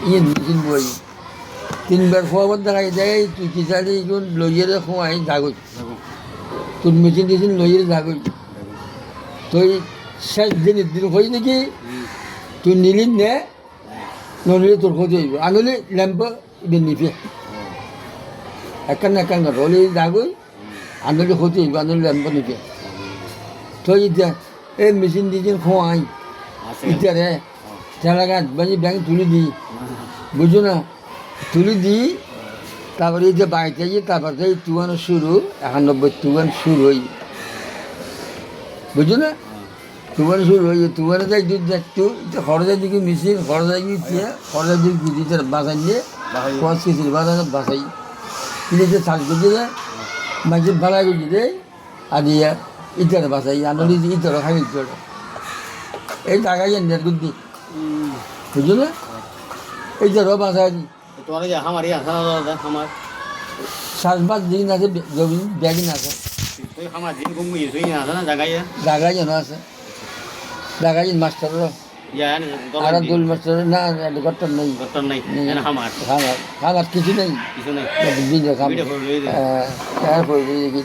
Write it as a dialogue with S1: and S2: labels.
S1: ইয়ে মেশিন বই তিনবার খোয়াবার দেখাই দেয় তুই কি চাইলে এখন লইয়ের খোয়াই জাগই তোর মেশিন টেশিন লইয়ের জাগই তুই শেষ দিন হই নাকি তুই নিলি নে নলিলে তোর ক্ষতি হইব আনলে ল্যাম্প ইবে নিফে একান হলে জাগই আনলে ক্ষতি হইব আনলে ল্যাম্প নিফে তুই ইতিয়া এই মেশিন টেশিন খোয়াই ইতিয়া রে ঠেলাঘাট বাজি ব্যাংক তুলে দিই বুঝছো না তুলে দিই তারপরে এই যে বাড়িতে গিয়ে তারপরে এই তুয়ানো শুরু 91 তুয়ান শুরু হই বুঝছো না তুয়ানো শুরু হই তুয়ানো যাই দুধ দেখতো খরচের দিকে মেশিন খরচা গিয়ে খরচের দিকে দিতে বাসাই নিয়ে খরচ কিছু বাসাই কিনে যে চাল করছে যে মাঝে ভাড়া করছে রে আর ইয়া ইটারে বাসাই আনলি ইটারে খাই ইটারে এই জায়গায় নেট গুদ্ধি বুঝছো না এই যে রব আছে
S2: তোমার যে আমারই আসা আমার
S1: 7-5 দিন আছে জমি ব্যাগিন আছে
S2: তুই আমার দিন ঘুমিয়ে শুই আসা না
S1: জায়গায় যেন আছে জায়গায় মাস্টাররা
S2: ইয়া
S1: আর দোল মাস্টার না গট্টার নেই
S2: ডক্টর নাই আমার
S1: খামার কিছু নেই
S2: কিছু নাই
S1: দিন খামার
S2: ভিডিও করে
S1: হ্যাঁ দেখি